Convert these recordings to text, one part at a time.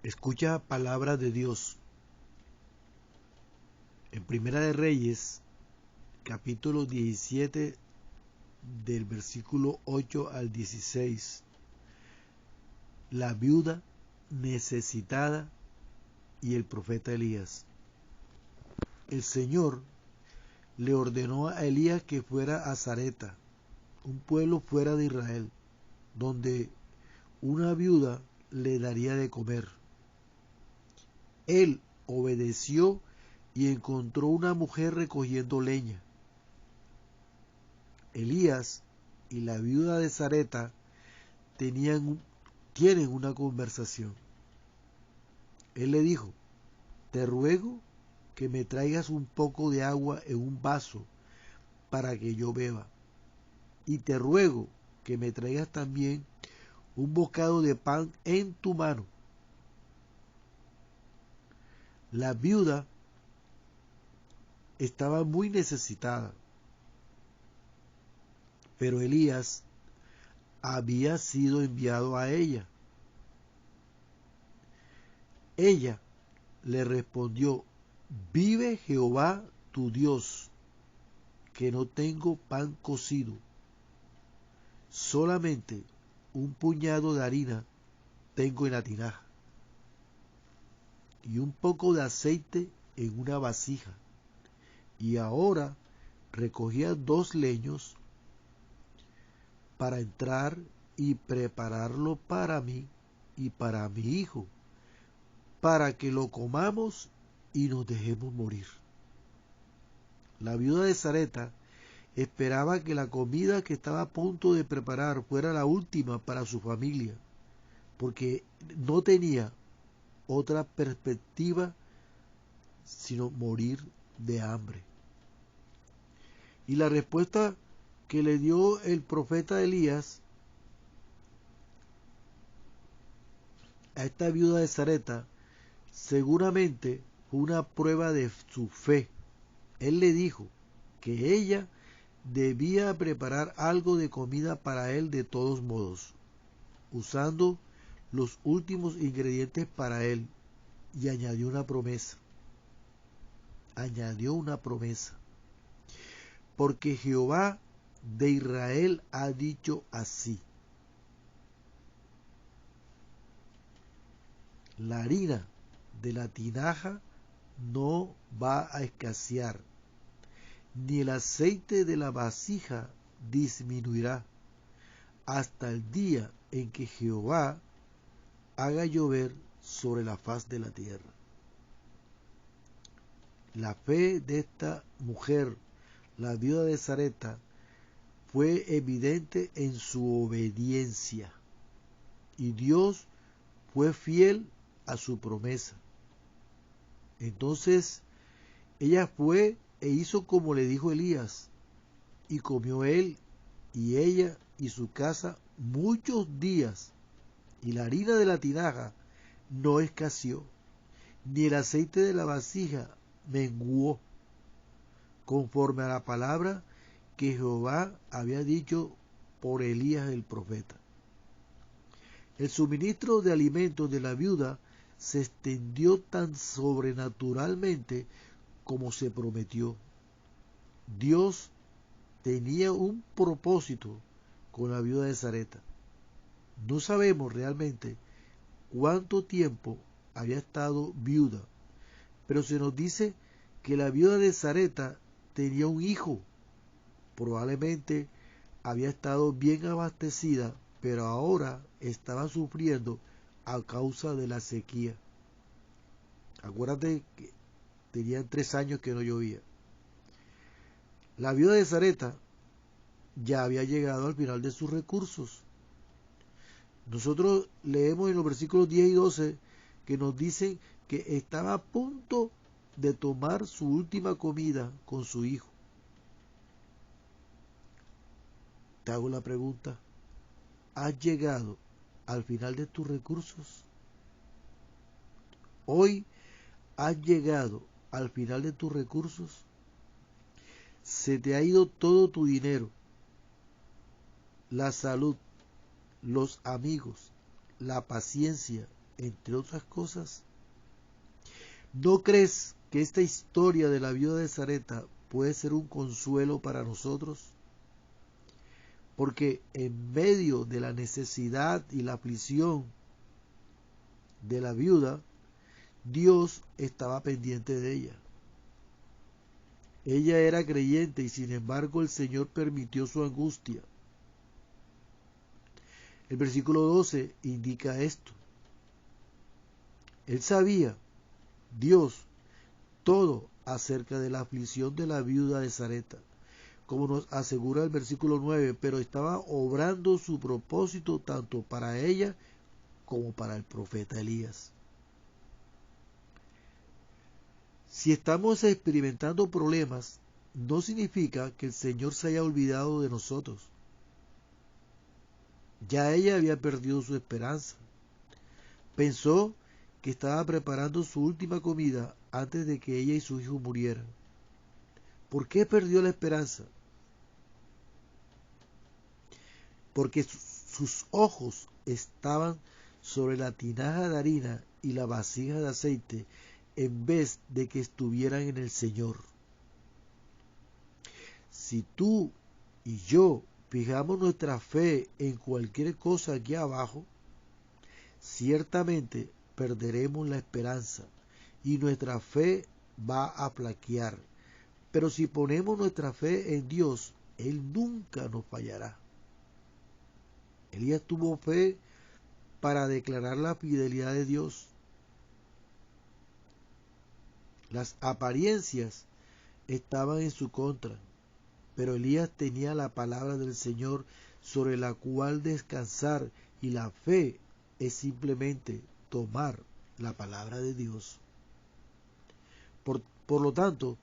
Escucha palabra de Dios. En Primera de Reyes, capítulo 17, del versículo 8 al 16. La viuda necesitada y el profeta Elías. El Señor le ordenó a Elías que fuera a Sarepta, un pueblo fuera de Israel, donde una viuda le daría de comer. Él obedeció y encontró una mujer recogiendo leña. Elías y la viuda de Sarepta tienen una conversación. Él le dijo: te ruego que me traigas un poco de agua en un vaso para que yo beba. Y te ruego que me traigas también un bocado de pan en tu mano. La viuda estaba muy necesitada, pero Elías había sido enviado a ella. Ella le respondió: vive Jehová tu Dios, que no tengo pan cocido, solamente un puñado de harina tengo en la tinaja, y un poco de aceite en una vasija. Y ahora recogía 2 leños para entrar y prepararlo para mí y para mi hijo, para que lo comamos y nos dejemos morir. La viuda de Sarepta esperaba que la comida que estaba a punto de preparar fuera la última para su familia, porque no tenía otra perspectiva sino morir de hambre. Y la respuesta que le dio el profeta Elías a esta viuda de Sarepta seguramente fue una prueba de su fe. Él le dijo que ella debía preparar algo de comida para él de todos modos, usando los últimos ingredientes para él, y añadió una promesa. Porque Jehová de Israel ha dicho así: la harina de la tinaja no va a escasear, ni el aceite de la vasija disminuirá, hasta el día en que Jehová haga llover sobre la faz de la tierra. La fe de esta mujer, la viuda de Sarepta, fue evidente en su obediencia, y Dios fue fiel a su promesa. Entonces ella fue e hizo como le dijo Elías, y comió él y ella y su casa muchos días, y la harina de la tinaja no escaseó, ni el aceite de la vasija menguó, conforme a la palabra que Jehová había dicho por Elías el profeta. El suministro de alimentos de la viuda se extendió tan sobrenaturalmente como se prometió. Dios tenía un propósito con la viuda de Sarepta. No sabemos realmente cuánto tiempo había estado viuda, pero se nos dice que la viuda de Sarepta tenía un hijo. Probablemente había estado bien abastecida, pero ahora estaba sufriendo a causa de la sequía. Acuérdate que tenían 3 años que no llovía. La viuda de Sarepta ya había llegado al final de sus recursos. Nosotros leemos en los versículos 10 y 12 que nos dicen que estaba a punto de tomar su última comida con su hijo. Te hago la pregunta: ¿has llegado al final de tus recursos? Hoy has llegado al final de tus recursos. Se te ha ido todo tu dinero, la salud, los amigos, la paciencia, entre otras cosas? ¿No crees que esta historia de la viuda de Zareta puede ser un consuelo para nosotros? Porque en medio de la necesidad y la aflicción de la viuda, Dios estaba pendiente de ella. Ella era creyente y sin embargo el Señor permitió su angustia. El versículo 12 indica esto. Él sabía, Dios, todo acerca de la aflicción de la viuda de Zareta, como nos asegura el versículo 9, pero estaba obrando su propósito tanto para ella como para el profeta Elías. Si estamos experimentando problemas, no significa que el Señor se haya olvidado de nosotros. Ya ella había perdido su esperanza. Pensó que estaba preparando su última comida antes de que ella y su hijo murieran. ¿Por qué perdió la esperanza? Porque sus ojos estaban sobre la tinaja de harina y la vasija de aceite en vez de que estuvieran en el Señor. Si tú y yo fijamos nuestra fe en cualquier cosa aquí abajo, ciertamente perderemos la esperanza y nuestra fe va a flaquear. Pero si ponemos nuestra fe en Dios, Él nunca nos fallará. Elías tuvo fe para declarar la fidelidad de Dios. Las apariencias estaban en su contra, pero Elías tenía la palabra del Señor sobre la cual descansar, y la fe es simplemente tomar la palabra de Dios. Por lo tanto,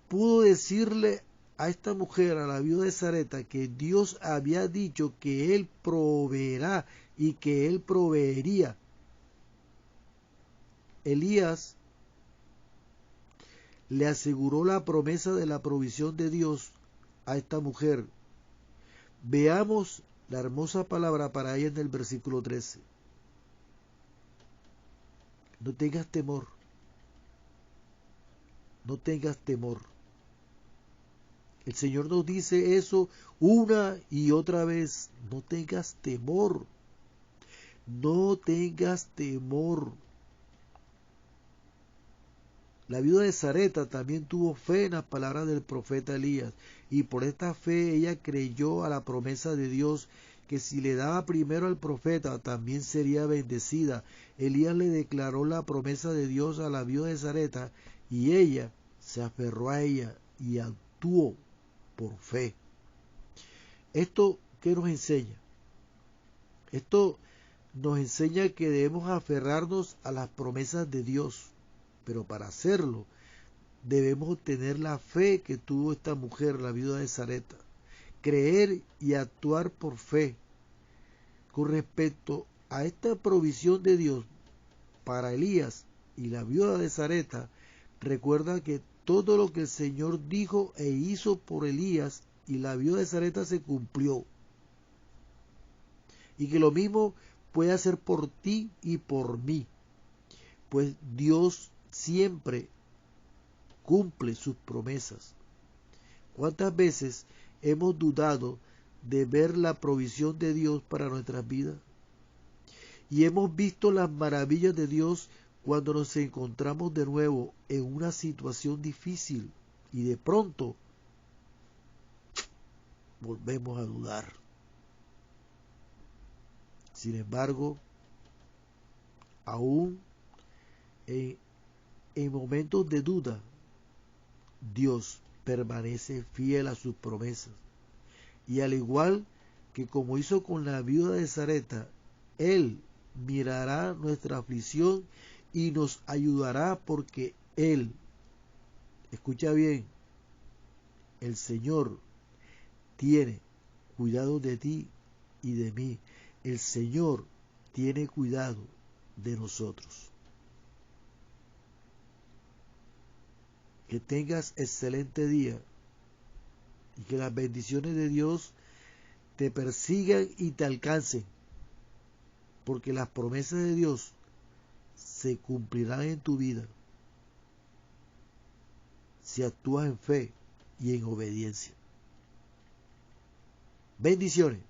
pudo decirle a esta mujer, a la viuda de Zareta, que Dios había dicho que Él proveerá y que Él proveería. Elías le aseguró la promesa de la provisión de Dios a esta mujer. Veamos la hermosa palabra para ella en el versículo 13. No tengas temor. No tengas temor. El Señor nos dice eso una y otra vez. No tengas temor. No tengas temor. La viuda de Zareta también tuvo fe en las palabras del profeta Elías, y por esta fe ella creyó a la promesa de Dios, que si le daba primero al profeta también sería bendecida. Elías le declaró la promesa de Dios a la viuda de Zareta, y ella se aferró a ella y actuó por fe. ¿Esto qué nos enseña? Esto nos enseña que debemos aferrarnos a las promesas de Dios, pero para hacerlo debemos tener la fe que tuvo esta mujer, la viuda de Zareta, creer y actuar por fe. Con respecto a esta provisión de Dios para Elías y la viuda de Zareta, recuerda que todo lo que el Señor dijo e hizo por Elías y la viuda de Zareta se cumplió. Y que lo mismo puede hacer por ti y por mí, pues Dios siempre cumple sus promesas. ¿Cuántas veces hemos dudado de ver la provisión de Dios para nuestras vidas? Y hemos visto las maravillas de Dios cuando nos encontramos de nuevo en una situación difícil y de pronto volvemos a dudar. Sin embargo, aún en momentos de duda, Dios permanece fiel a sus promesas. Y al igual que como hizo con la viuda de Zareta, Él mirará nuestra aflicción y nos ayudará, porque Él, escucha bien, el Señor tiene cuidado de ti y de mí. El Señor tiene cuidado de nosotros. Que tengas excelente día y que las bendiciones de Dios te persigan y te alcancen. porque las promesas de Dios se cumplirán en tu vida si actúas en fe y en obediencia. Bendiciones.